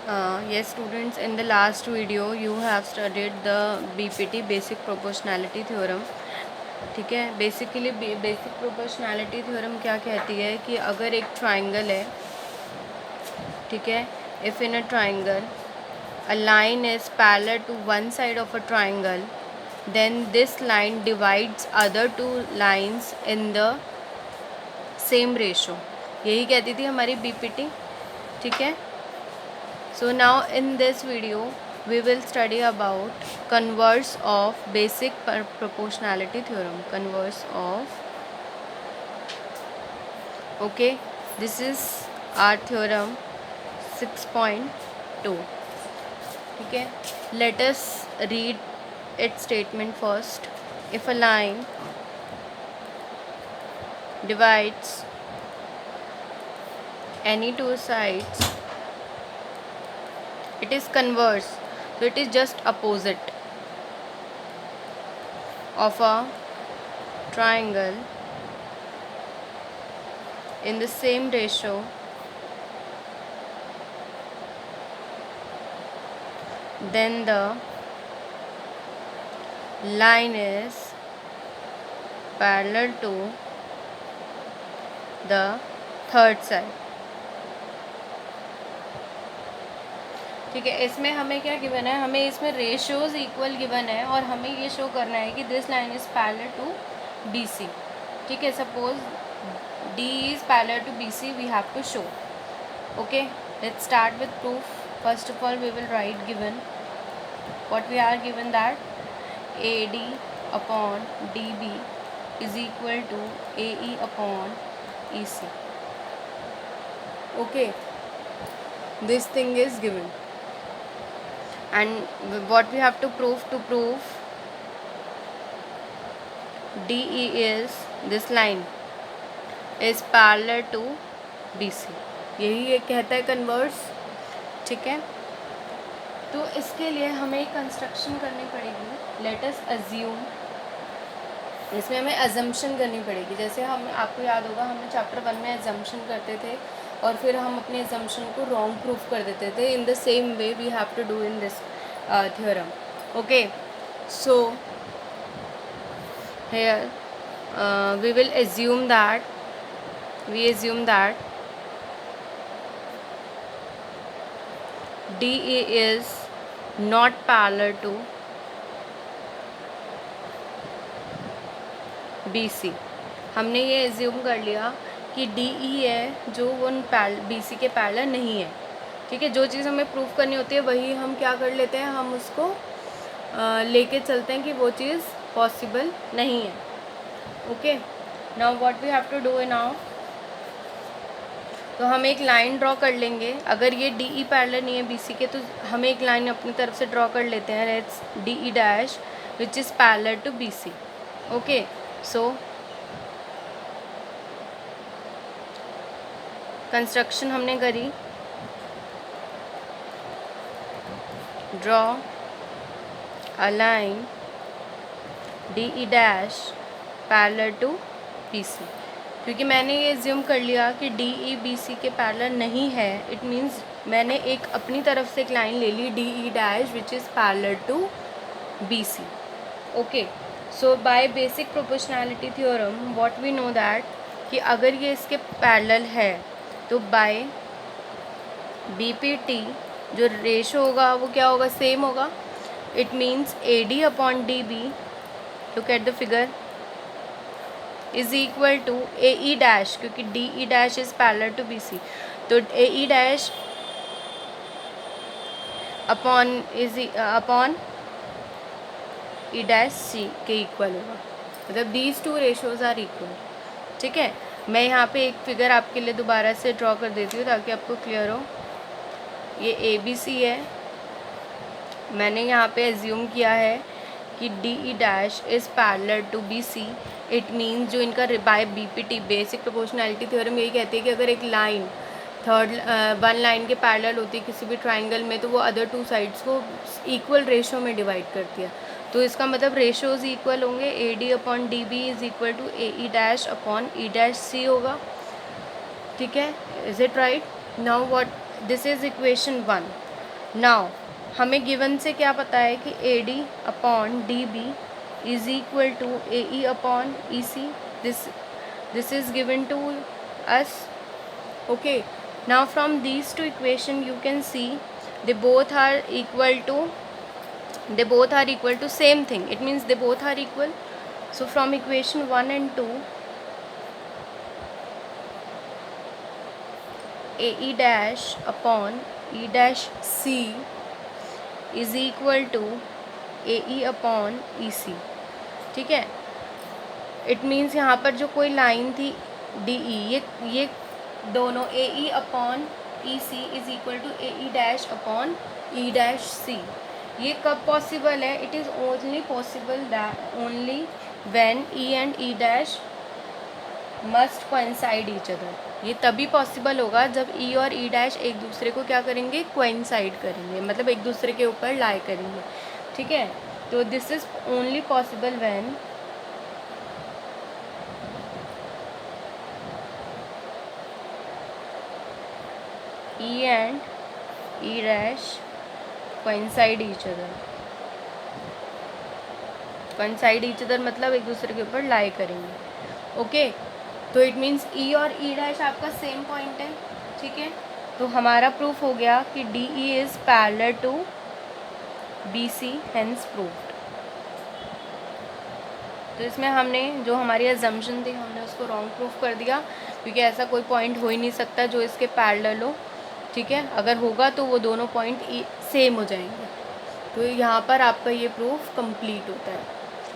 Yes, students, in the last video you have studied the BPT basic proportionality theorem. ठीक है, basically basic proportionality theorem क्या कहती है कि अगर एक ट्राइंगल है, ठीक है, if in a triangle a line is parallel to one side of a triangle, then this line divides other two lines in the same ratio. यही कहती थी हमारी BPT. ठीक है. So now in this video we will study about converse of basic proportionality theorem. Converse of, okay, this is our theorem 6.2. ठीक है. Let us read its statement first. If a line divides any two sides, it is converse, so it is just opposite of a triangle in the same ratio, then the line is parallel to the third side. ठीक है. इसमें हमें क्या given है, हमें इसमें ratios equal given है और हमें ये शो करना है कि this line is parallel to BC. ठीक है. Suppose D is parallel to BC, we have to show. Okay, let's start with proof. First of all we will write given what we are given, that AD upon DB is equal to AE upon EC. Okay, this thing is given. And what we have to prove DE is this line is parallel to BC. यही ये कहता है converse. ठीक है. तो इसके लिए हमें एक कंस्ट्रक्शन करनी पड़ेगी. लेट अस अज्यूम, इसमें हमें अजम्पशन करनी पड़ेगी. जैसे हम, आपको याद होगा हमने चैप्टर 1 में अजम्पशन करते थे और फिर हम अपने अजम्पशन को रॉन्ग प्रूफ कर देते थे. In the same way we have to do in this theorem. Okay, so here we will assume that DE is not parallel to BC. हमने ये एज्यूम कर लिया कि DE है जो वो BC के पैरेलल नहीं है. ठीक है. जो चीज़ हमें प्रूफ करनी होती है वही हम क्या कर लेते हैं, हम उसको लेके चलते हैं कि वो चीज़ पॉसिबल नहीं है. Okay, now what we have to do now, तो हम एक लाइन ड्रॉ कर लेंगे. अगर ये DE पैरेलल नहीं है BC के तो हम एक लाइन अपनी तरफ से ड्रॉ कर लेते हैं. Let's DE dash which is parallel to BC. Okay, so construction हमने करी. Draw a line DE dash parallel to BC. क्योंकि मैंने ये एज्यूम कर लिया कि DE BC के पैरेलल नहीं है, इट मीन्स मैंने एक अपनी तरफ से एक लाइन ले ली DE dash which is parallel to BC. Okay, so by basic proportionality theorem what we know that कि अगर ये इसके पैरेलल है तो बाय BPT जो रेशो होगा वो क्या होगा, सेम होगा. It means AD upon DB, look at the figure, is equal to AE dash, क्योंकि DE dash is parallel to BC, तो AE dash upon E dash C के इक्वल होगा. मतलब these two ratios are equal. ठीक है. मैं यहाँ पे एक फिगर आपके लिए दोबारा से ड्रॉ कर देती हूँ ताकि आपको क्लियर हो. ये ABC है. मैंने यहाँ पे एज्यूम किया है कि DE dash is parallel to BC. It means जो इनका by BPT basic proportionality theorem यही कहती है कि अगर एक लाइन वन लाइन के पैरेलल होती है किसी भी ट्राइंगल में तो वो अदर टू साइड्स को इक्वल रेशो में डिवाइड करती है. तो इसका मतलब रेशोज इक्वल होंगे. AD upon DB is equal to AE dash upon E dash C होगा. ठीक है. Is it right? Now what, this is equation 1. Now हमें गिवन से क्या पता है कि A D upon D B is equal to A E upon E C. This is given to us. Okay, now from these two equation you can see they both are equal to same thing. It means they both are equal. So from equation 1 and 2, a e dash upon e dash c is equal to a e upon e c. ठीक है, it means यहाँ पर जो कोई line थी D E, ये दोनों A E upon E C is equal to A E dash upon E dash C. ये कब पॉसिबल है? It is only possible that only when E and E dash must coincide each other. ये तभी possible होगा जब ई और ई dash एक दूसरे को क्या करेंगे? कोइंसाइड करेंगे, मतलब एक दूसरे के ऊपर लाई करेंगे. ठीक है, तो this is only possible when E and E dash coincide each other. coincide each other मतलब एक दूसरे के ऊपर लाई करेंगे. ओके, तो इट मीन्स E और E डैश आपका सेम पॉइंट है. ठीक है, तो हमारा प्रूफ हो गया कि D E is parallel to B C, hence proved. तो इसमें हमने जो हमारी अजम्पशन थी हमने उसको रॉन्ग प्रूफ कर दिया, क्योंकि ऐसा कोई पॉइंट हो ही नहीं सकता जो इसके पैरेलल हो. ठीक है, अगर होगा तो वो दोनों पॉइंट सेम हो जाएंगे. तो यहाँ पर आपका ये प्रूफ कंप्लीट होता है.